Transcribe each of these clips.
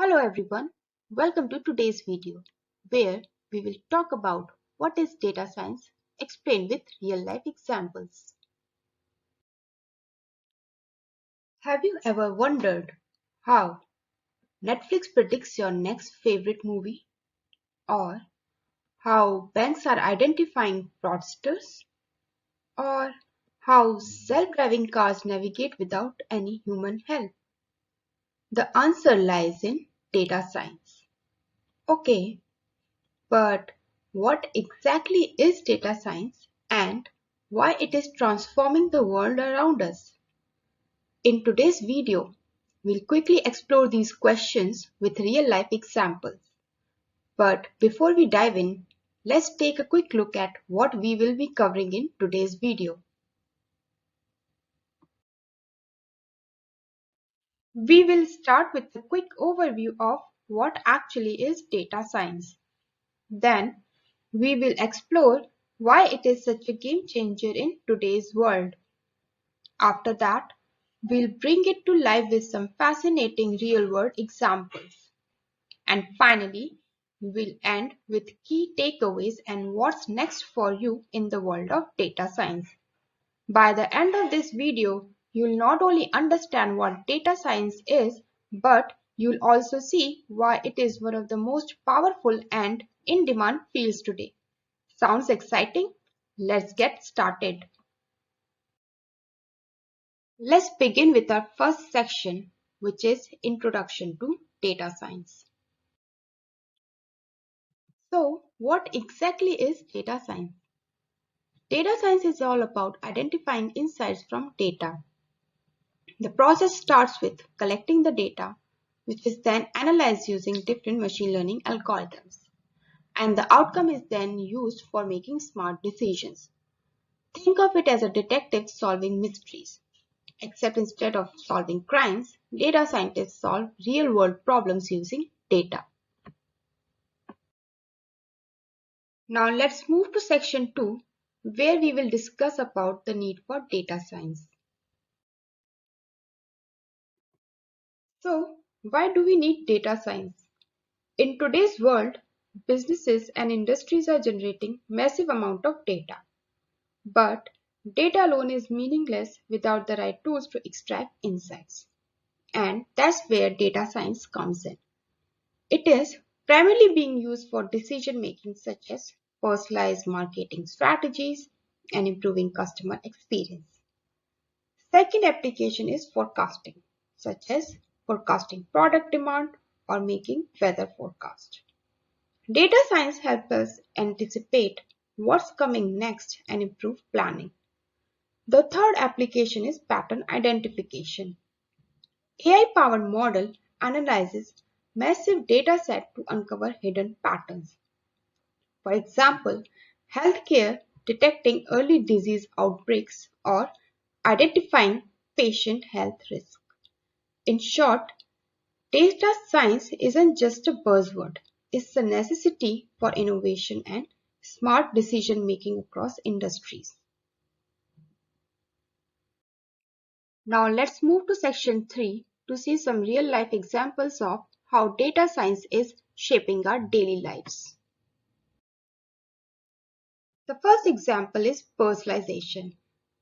Hello everyone, welcome to today's video where we will talk about what is data science explained with real life examples. Have you ever wondered how Netflix predicts your next favorite movie or how banks are identifying fraudsters or how self-driving cars navigate without any human help? The answer lies in data science. Okay, but what exactly is data science and why it is transforming the world around us? In today's video, we'll quickly explore these questions with real-life examples. But before we dive in, let's take a quick look at what we will be covering in today's video. We will start with a quick overview of what actually is data science. Then, we will explore why it is such a game changer in today's world. After that, we'll bring it to life with some fascinating real-world examples. And finally, we'll end with key takeaways and what's next for you in the world of data science. By the end of this video, you'll not only understand what data science is, but you'll also see why it is one of the most powerful and in-demand fields today. Sounds exciting? Let's get started. Let's begin with our first section, which is Introduction to Data Science. So, what exactly is data science? Data science is all about identifying insights from data. The process starts with collecting the data, which is then analyzed using different machine learning algorithms. And the outcome is then used for making smart decisions. Think of it as a detective solving mysteries. Except instead of solving crimes, data scientists solve real-world problems using data. Now let's move to section 2, where we will discuss about the need for data science. So, why do we need data science? In today's world, businesses and industries are generating massive amount of data. But data alone is meaningless without the right tools to extract insights. And that's where data science comes in. It is primarily being used for decision making such as personalized marketing strategies and improving customer experience. Second application is forecasting, such as forecasting product demand or making weather forecast. Data science helps us anticipate what's coming next and improve planning. The third application is pattern identification. AI-powered model analyzes massive data set to uncover hidden patterns. For example, healthcare detecting early disease outbreaks or identifying patient health risk. In short, data science isn't just a buzzword, it's a necessity for innovation and smart decision making across industries. Now let's move to section 3 to see some real life examples of how data science is shaping our daily lives. The first example is personalization,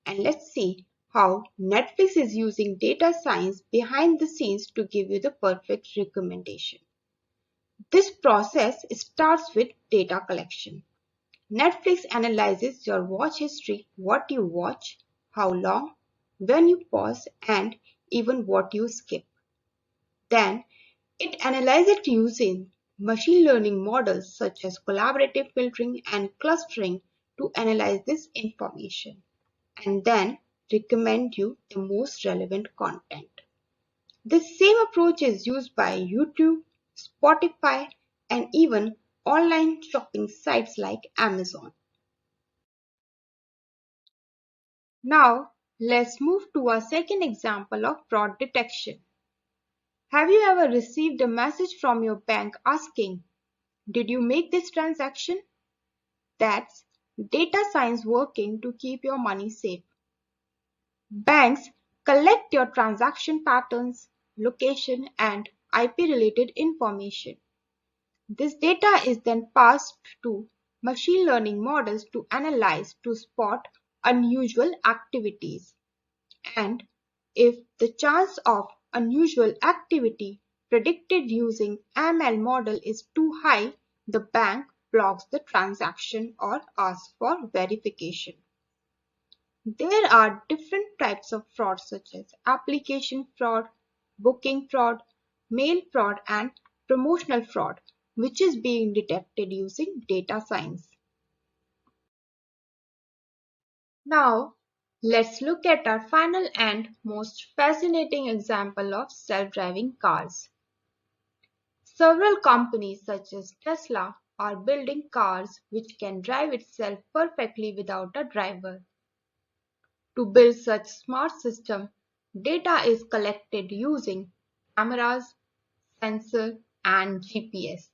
and let's see how Netflix is using data science behind the scenes to give you the perfect recommendation. This process starts with data collection. Netflix analyzes your watch history, what you watch, how long, when you pause, and even what you skip. Then it analyzes it using machine learning models such as collaborative filtering and clustering to analyze this information and then recommend you the most relevant content. This same approach is used by YouTube, Spotify, and even online shopping sites like Amazon. Now, let's move to our second example of fraud detection. Have you ever received a message from your bank asking, "Did you make this transaction?" That's data science working to keep your money safe. Banks collect your transaction patterns, location, and IP related information. This data is then passed to machine learning models to analyze to spot unusual activities. And if the chance of unusual activity predicted using ML model is too high, the bank blocks the transaction or asks for verification. There are different types of fraud such as application fraud, booking fraud, mail fraud and promotional fraud, which is being detected using data science. Now, let's look at our final and most fascinating example of self-driving cars. Several companies such as Tesla are building cars which can drive itself perfectly without a driver. To build such smart system, data is collected using cameras, sensor, and GPS.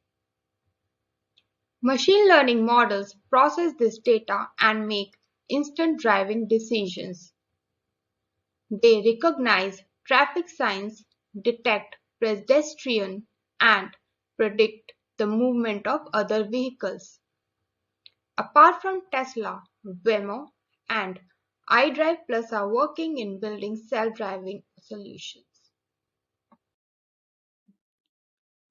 Machine learning models process this data and make instant driving decisions. They recognize traffic signs, detect pedestrian, and predict the movement of other vehicles. Apart from Tesla, Waymo, and iDrive Plus are working in building self-driving solutions.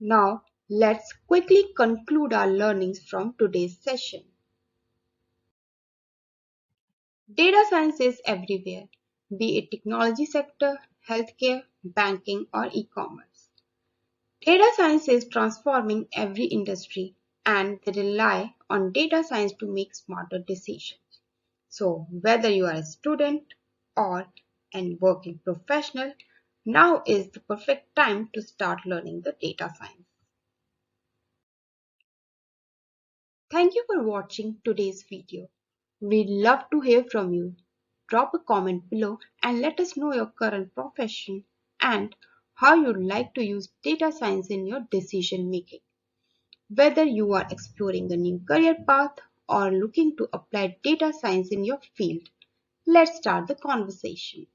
Now, let's quickly conclude our learnings from today's session. Data science is everywhere, be it technology sector, healthcare, banking, or e-commerce. Data science is transforming every industry and they rely on data science to make smarter decisions. So, whether you are a student or a working professional, now is the perfect time to start learning the data science. Thank you for watching today's video. We'd love to hear from you. Drop a comment below and let us know your current profession and how you'd like to use data science in your decision making. Whether you are exploring a new career path or looking to apply data science in your field, let's start the conversation.